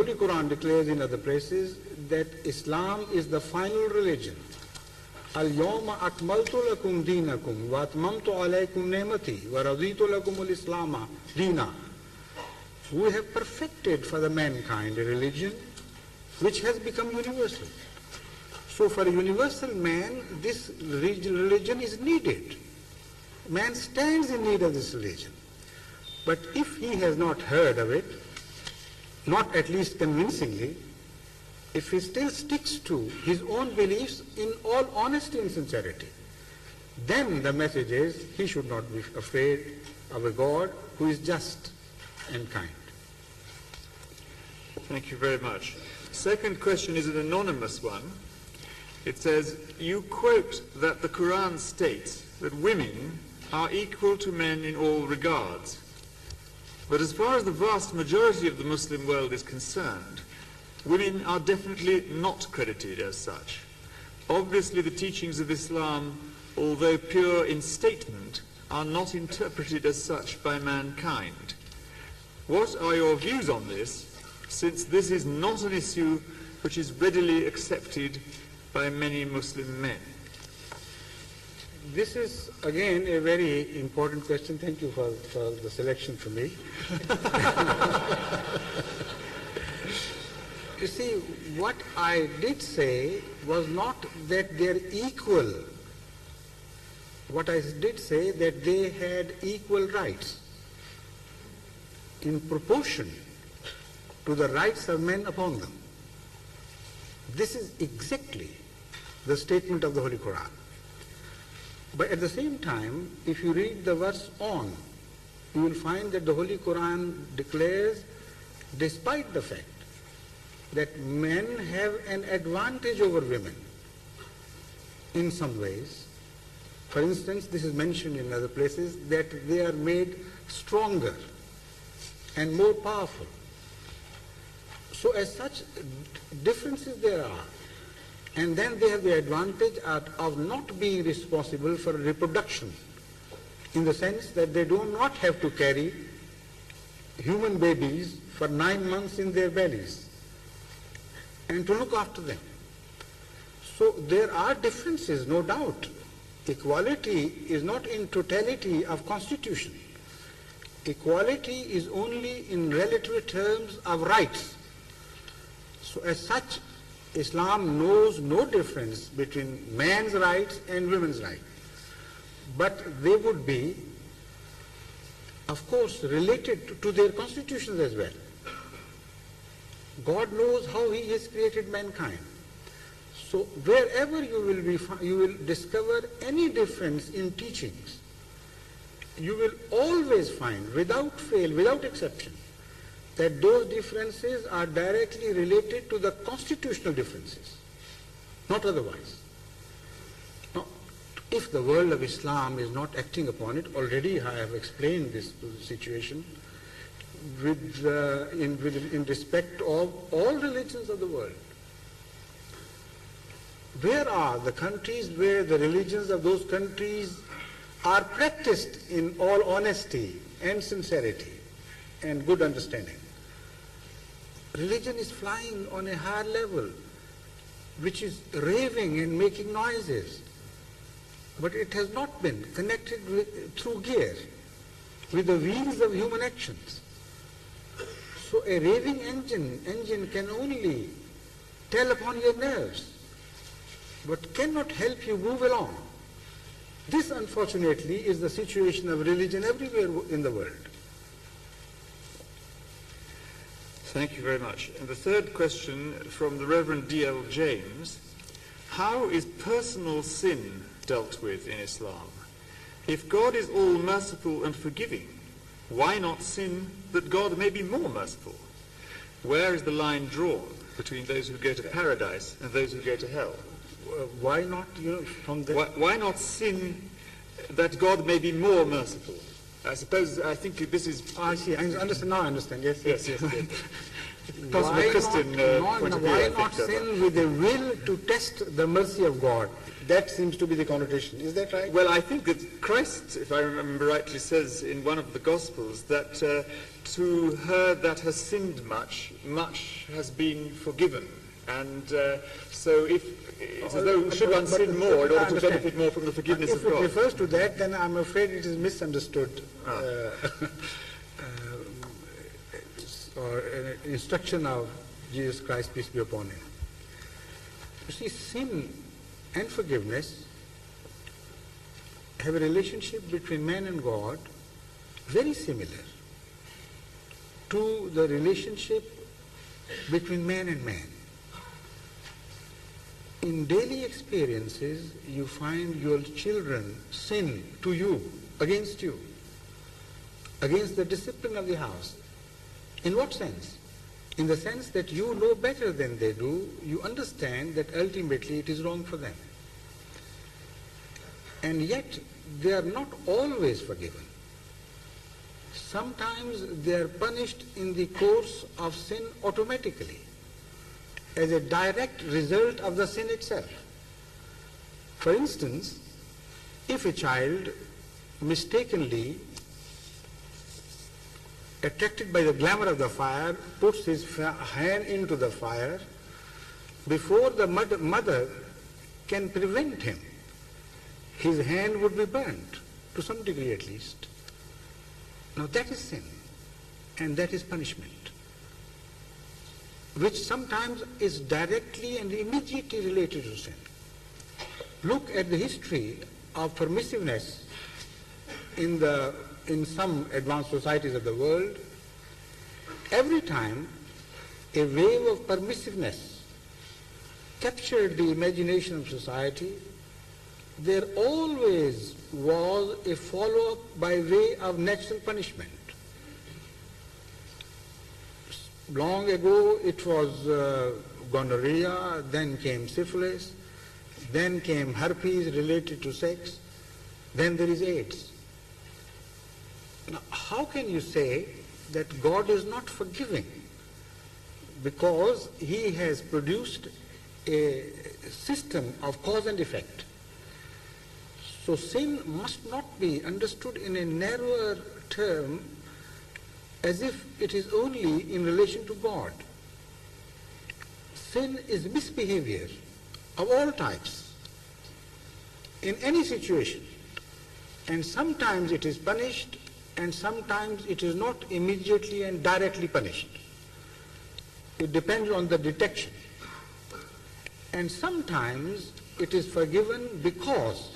Holy Quran declares in other places that Islam is the final religion. Al-yawma akmaltu lakum deenakum wa atmamtu alaykum ni'mati wa raditu lakum al-islama deena. We have perfected for the mankind a religion which has become universal. So for a universal man, this religion is needed. Man stands in need of this religion. But if he has not heard of it, not at least convincingly, if he still sticks to his own beliefs in all honesty and sincerity, then the message is he should not be afraid of a God who is just and kind. Thank you very much. Second question is an anonymous one. It says, you quote that the Quran states that women are equal to men in all regards. But as far as the vast majority of the Muslim world is concerned, women are definitely not credited as such. Obviously the teachings of Islam, although pure in statement, are not interpreted as such by mankind. What are your views on this, since this is not an issue which is readily accepted by many Muslim men? This is again a very important question. Thank you for the selection for me. You see, what I did say was not that they're equal. What I did say that they had equal rights in proportion to the rights of men upon them. This is exactly the statement of the Holy Quran. But at the same time, if you read the verse on, you will find that the Holy Quran declares, despite the fact that men have an advantage over women in some ways, for instance, this is mentioned in other places, that they are made stronger and more powerful. So as such, differences there are. And then they have the advantage of not being responsible for reproduction, in the sense that they do not have to carry human babies for 9 months in their bellies and to look after them. So there are differences, no doubt. Equality is not in totality of constitution. Equality is only in relative terms of rights. So as such, Islam knows no difference between man's rights and women's rights. But they would be, of course, related to their constitutions as well. God knows how He has created mankind. So wherever you will discover any difference in teachings, you will always find, without fail, without exception, that those differences are directly related to the constitutional differences, not otherwise. Now, if the world of Islam is not acting upon it, already I have explained this situation in respect of all religions of the world. Where are the countries where the religions of those countries are practiced in all honesty and sincerity and good understanding? Religion is flying on a higher level, which is raving and making noises. But it has not been connected through gear with the wheels of human actions. So a raving engine can only tell upon your nerves, but cannot help you move along. This, unfortunately, is the situation of religion everywhere in the world. Thank you very much. And the third question from the Reverend D.L. James: how is personal sin dealt with in Islam? If God is all merciful and forgiving, why not sin that God may be more merciful? Where is the line drawn between those who go to paradise and those who go to hell? Why not, from the... Why not sin that God may be more merciful? I think this is... I see. I understand. Now I understand. Yes. possible Christian point of view. Why I think, not sin with a will to test the mercy of God? That seems to be the connotation. Is that right? Well, I think that Christ, if I remember rightly, says in one of the Gospels that to her that has sinned much, much has been forgiven. And so it's as though should one sin more in order to benefit more from the forgiveness of God? If it refers to that, then I'm afraid it is misunderstood. Or an instruction of Jesus Christ, peace be upon him. You see, sin and forgiveness have a relationship between man and God very similar to the relationship between man and man. In daily experiences, you find your children sin to you, against the discipline of the house. In what sense? In the sense that you know better than they do, you understand that ultimately it is wrong for them. And yet, they are not always forgiven. Sometimes they are punished in the course of sin automatically, as a direct result of the sin itself. For instance, if a child mistakenly, attracted by the glamour of the fire, puts his hand into the fire, before the mother can prevent him, his hand would be burnt, to some degree at least. Now that is sin, and that is punishment, which sometimes is directly and immediately related to sin. Look at the history of permissiveness in some advanced societies of the world. Every time a wave of permissiveness captured the imagination of society, there always was a follow-up by way of natural punishment. Long ago it was gonorrhea, then came syphilis, then came herpes related to sex, then there is AIDS. Now, how can you say that God is not forgiving? Because he has produced a system of cause and effect. So sin must not be understood in a narrower term as if it is only in relation to God. Sin is misbehavior of all types in any situation, and sometimes it is punished and sometimes it is not immediately and directly punished. It depends on the detection. And sometimes it is forgiven because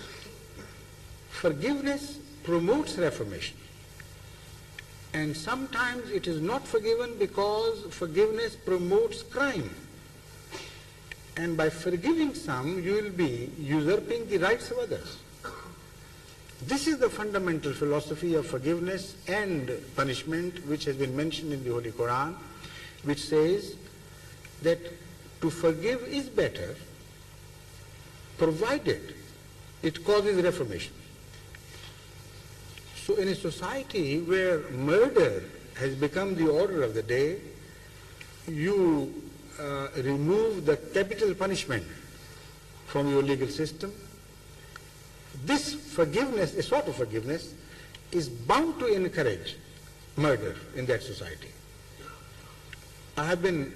forgiveness promotes reformation. And sometimes it is not forgiven because forgiveness promotes crime. And by forgiving some, you will be usurping the rights of others. This is the fundamental philosophy of forgiveness and punishment which has been mentioned in the Holy Quran, which says that to forgive is better provided it causes reformation. So in a society where murder has become the order of the day, you remove the capital punishment from your legal system. This forgiveness, a sort of forgiveness, is bound to encourage murder in that society. I have been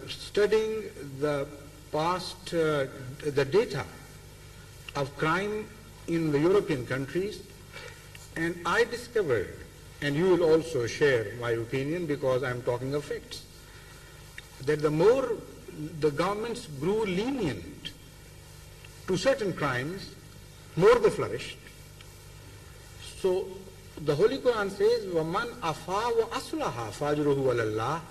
studying the past, the data of crime in the European countries, and I discovered, and you will also share my opinion because I am talking of facts, that the more the governments grew lenient to certain crimes, more they flourished. So the Holy Quran says, وَمَنْ أَفَا وَأَصْلَحَ فَأَجْرُهُ عَلَى اللَّهِ.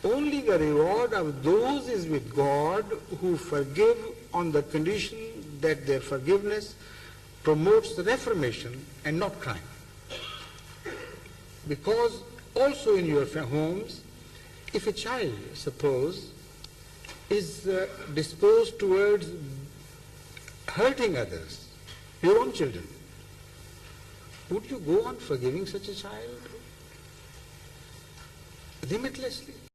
Only the reward of those is with God who forgive on the condition that their forgiveness promotes reformation and not crime. Because also in your homes, if a child, suppose, is disposed towards hurting others, your own children, would you go on forgiving such a child? limitlessly.